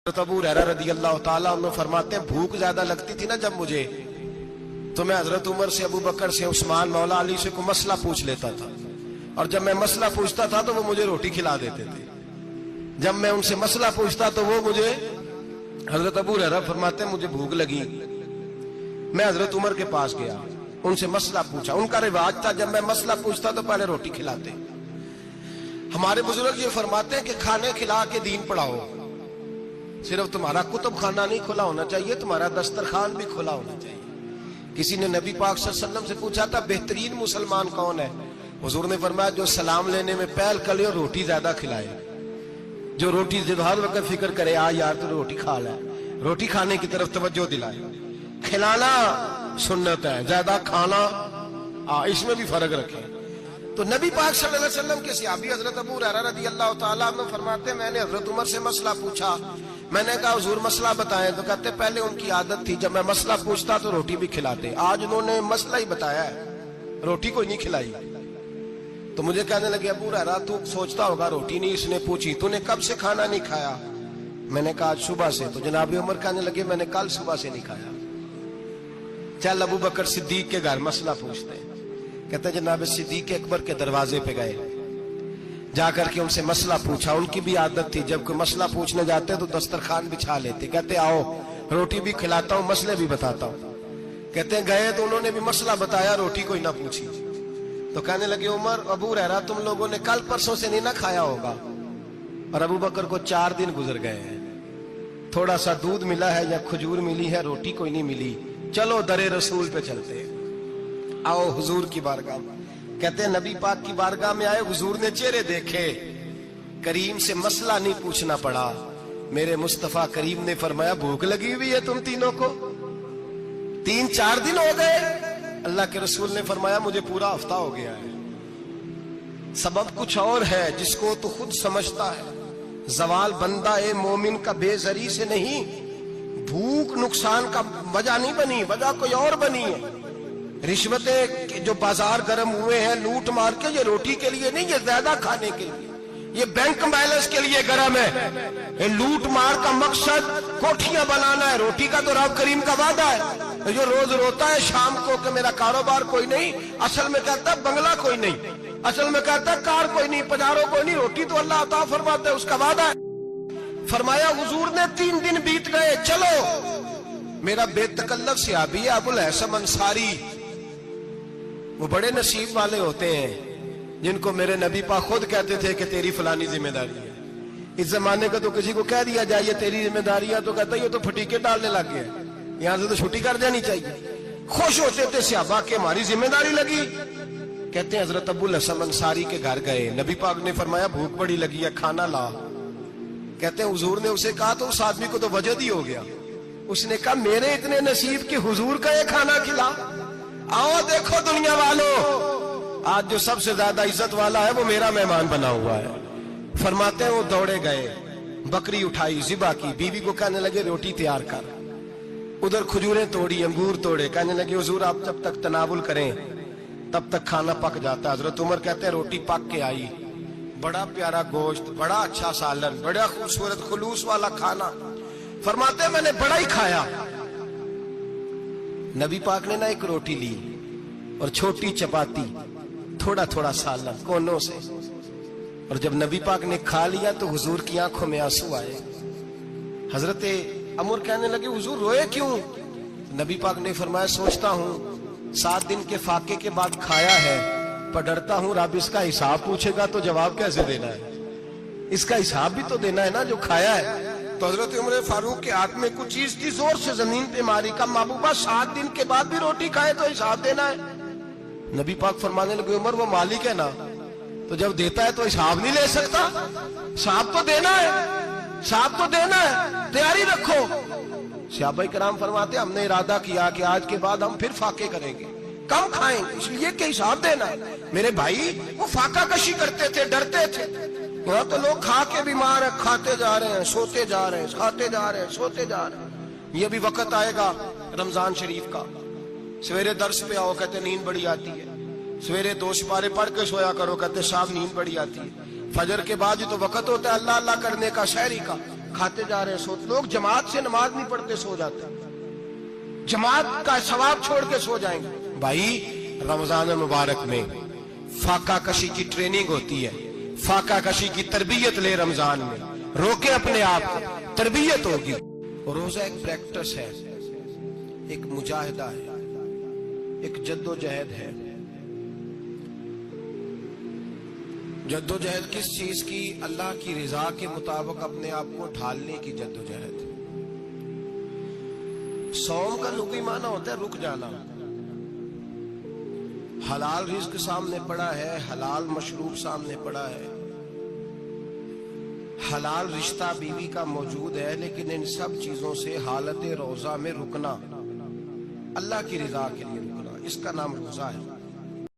अबू हुरैरा रदी अल्लाह ताला अन्हु फरमाते हैं भूख ज्यादा लगती थी ना जब मुझे, तो मैं हजरत उमर से, अबू बकर से, उस्मान, मौला अली से कोई मसला पूछ लेता था, और जब मैं मसला पूछता था तो वो मुझे रोटी खिला देते थे। जब मैं उनसे मसला पूछता तो वो मुझे, हजरत अबू हुरैरा फरमाते हैं मुझे भूख लगी, मैं हजरत उमर के पास गया, उनसे मसला पूछा। उनका रिवाज था जब मैं मसला पूछता तो पहले रोटी खिलाते। हमारे बुजुर्ग ये फरमाते हैं कि खाने खिला के दीन पढ़ाओ, सिर्फ तुम्हारा कुतुब खाना नहीं खुला होना चाहिए, तुम्हारा दस्तरखान भी खुला होना चाहिए। किसी ने नबी पाक सल्लल्लाहु अलैहि वसल्लम से पूछा था बेहतरीन मुसलमान कौन है? हुजूर ने फरमाया जो सलाम लेने में पहल करे और रोटी ज्यादा खिलाए, जो रोटी हर वक्त फिक्र करे आ यार तो रोटी खा ले, रोटी खाने की तरफ तवज्जो दिलाए। खिलाना सुन्नत है, ज्यादा खाना इसमें भी फर्क रखे। तो नबी पाक सल्लल्लाहु अलैहि वसल्लम के सहाबी हजरत अबू हुरैरा रज़ी अल्लाह ताला अन्हु फरमाते हैं मैंने हजरत उमर से मसला पूछा, मैंने कहा हुजूर मसला बताएं, तो कहते पहले उनकी आदत थी जब मैं मसला पूछता तो रोटी भी खिलाते, आज उन्होंने मसला ही बताया है, रोटी कोई नहीं खिलाई। तो मुझे कहने लगे अबू हुरैरा तू सोचता होगा रोटी नहीं इसने पूछी, तूने कब से खाना नहीं खाया? मैंने कहा आज सुबह से। तो जनाब उमर कहने लगे मैंने कल सुबह से नहीं खाया। चल अबू बकर सिद्दीक के घर मसला पूछते हैं। कहते जनाब सिद्दीक अकबर के दरवाजे पे गए, जाकर के उनसे मसला पूछा। उनकी भी आदत थी जब कोई मसला पूछने जाते तो दस्तरखान बिछा लेते, कहते आओ रोटी भी खिलाता हूँ मसले भी बताता हूँ। कहते गए तो उन्होंने भी मसला बताया, रोटी कोई ना पूछी। तो कहने लगे उमर अबू हुरैरा तुम लोगों ने कल परसों से नहीं ना खाया होगा। और अबू बकर को 4 दिन गुजर गए हैं, थोड़ा सा दूध मिला है या खजूर मिली है, रोटी कोई नहीं मिली। चलो दरे रसूल पे चलते, आओ हुजूर की बारगाह। कहते हैं नबी पाक की बारगाह में आए, हुजूर ने चेहरे देखे, करीम से मसला नहीं पूछना पड़ा। मेरे मुस्तफा करीम ने फरमाया भूख लगी हुई है तुम तीनों को, 3-4 दिन हो गए। अल्लाह के रसूल ने फरमाया मुझे पूरा हफ्ता हो गया है। सबब कुछ और है जिसको तो खुद समझता है। जवाल बंदा ए मोमिन का बेजरी से नहीं, भूख नुकसान का वजह नहीं बनी, वजह कोई और बनी है। रिश्वतें जो बाजार गर्म हुए हैं लूट मार के, ये रोटी के लिए नहीं, ये ज्यादा खाने के लिए, ये बैंक बैलेंस के लिए गर्म है। ये लूट मार का मकसद कोठियां बनाना है, रोटी का तो रब करीम का वादा है। जो रोज रोता है शाम को कि मेरा कारोबार कोई नहीं, असल में कहता है बंगला कोई नहीं, असल में कहता है कार कोई नहीं, पजारो कोई नहीं, रोटी तो अल्लाह अता फरमाता है, उसका वादा है। फरमाया हुजूर ने 3 दिन बीत गए, चलो। मेरा बेतकल्लफ सहाबी है अबुल हसन अंसारी, वो बड़े नसीब वाले होते हैं जिनको मेरे नबी पाक खुद कहते थे कि तेरी फलानी जिम्मेदारी है। इस जमाने का तो किसी को कह दिया जाए ये तेरी जिम्मेदारी है तो कहता ये तो फटीके डालने लग गया, यहां से तो छुट्टी कर देनी चाहिए। खुश होते थे सहाबा के हमारी जिम्मेदारी लगी। कहते हैं हजरत अबुल हसन अंसारी के घर गए, नबी पाक ने फरमाया भूख बड़ी लगी है खाना ला। कहते हैं हुजूर ने उसे कहा तो उस आदमी को तो वजद ही हो गया। उसने कहा मेरे इतने नसीब कि हुजूर का ये खाना खिला। आओ देखो दुनिया वालों, आज जो सबसे ज्यादा इज्जत वाला है वो मेरा मेहमान बना हुआ है। फरमाते हैं वो दौड़े गए, बकरी उठाई, जिबा की, बीवी को कहने लगे रोटी तैयार कर। उधर खजूरें तोड़ी, अंगूर तोड़े, कहने लगे हुजूर आप जब तक तनावुल करें तब तक खाना पक जाता है। हजरत उमर कहते हैं रोटी पक के आई, बड़ा प्यारा गोश्त, बड़ा अच्छा सालन, बड़ा खूबसूरत खुलूस वाला खाना। फरमाते मैंने बड़ा ही खाया। नबी पाक ने ना एक रोटी ली और छोटी चपाती, थोड़ा थोड़ा सालन कोनों से, और जब नबी पाक ने खा लिया तो हुजूर की आंखों में आंसू आए। हजरत अमर कहने लगे हुजूर रोए क्यों? नबी पाक ने फरमाया सोचता हूँ 7 दिन के फाके के बाद खाया है, पर डरता हूँ रब इसका हिसाब पूछेगा तो जवाब कैसे देना है, इसका हिसाब भी तो देना है ना जो खाया है। तो हजरत उमर फारूक के हाथ में कुछ चीज थी, जोर से जमीन पे मारी, का महबूबा 7 दिन के बाद भी रोटी खाए तो हिसाब देना है। नबी पाक फरमाने लगे उमर वो मालिक है ना, तो जब देता है तो हिसाब नहीं ले सकता, हिसाब तो देना है, हिसाब तो देना है, तैयारी रखो। सहाबाए किराम फरमाते हमने इरादा किया कि आज के बाद हम फिर फाके करेंगे, कम खाएंगे, इसलिए कि हिसाब देना है। मेरे भाई वो फाका कशी करते थे, डरते थे। यहाँ तो लोग खा के बीमार है, खाते जा रहे हैं, सोते जा रहे हैं, खाते जा रहे हैं, सोते जा रहे हैं। ये भी वक्त आएगा रमजान शरीफ का, सवेरे दर्श पे आओ कहते नींद बड़ी आती है, सवेरे 2 सिपारे पढ़ के सोया करो कहते शाम नींद बड़ी आती है। फजर के बाद ही तो वक्त होता है अल्लाह अल्लाह करने का, शहरी का, کھاتے جا رہے ہیں سو لوگ جماعت سے نماز نہیں پڑھتے سو جاتے جماعت کا ثواب چھوڑ کے سو جائیں گے بھائی رمضان مبارک میں فاقہ کشی کی ٹریننگ ہوتی ہے فاقہ کشی کی تربیت لے رمضان میں روکے اپنے آپ کو تربیت ہوگی روزہ ایک پریکٹس ہے ایک مجاہدہ ہے ایک جد و جہد ہے جد و جہد کس چیز کی اللہ کی رضا کے مطابق اپنے آپ کو ڈھالنے کی جد و جہد صوم کا لغوی معنی ہوتا ہے رک جانا حلال رزق سامنے پڑا ہے حلال مشروب سامنے پڑا ہے حلال رشتہ بیوی کا موجود ہے لیکن ان سب چیزوں سے حالت روزہ میں رکنا اللہ کی رضا کے لیے رکنا اس کا نام روزہ ہے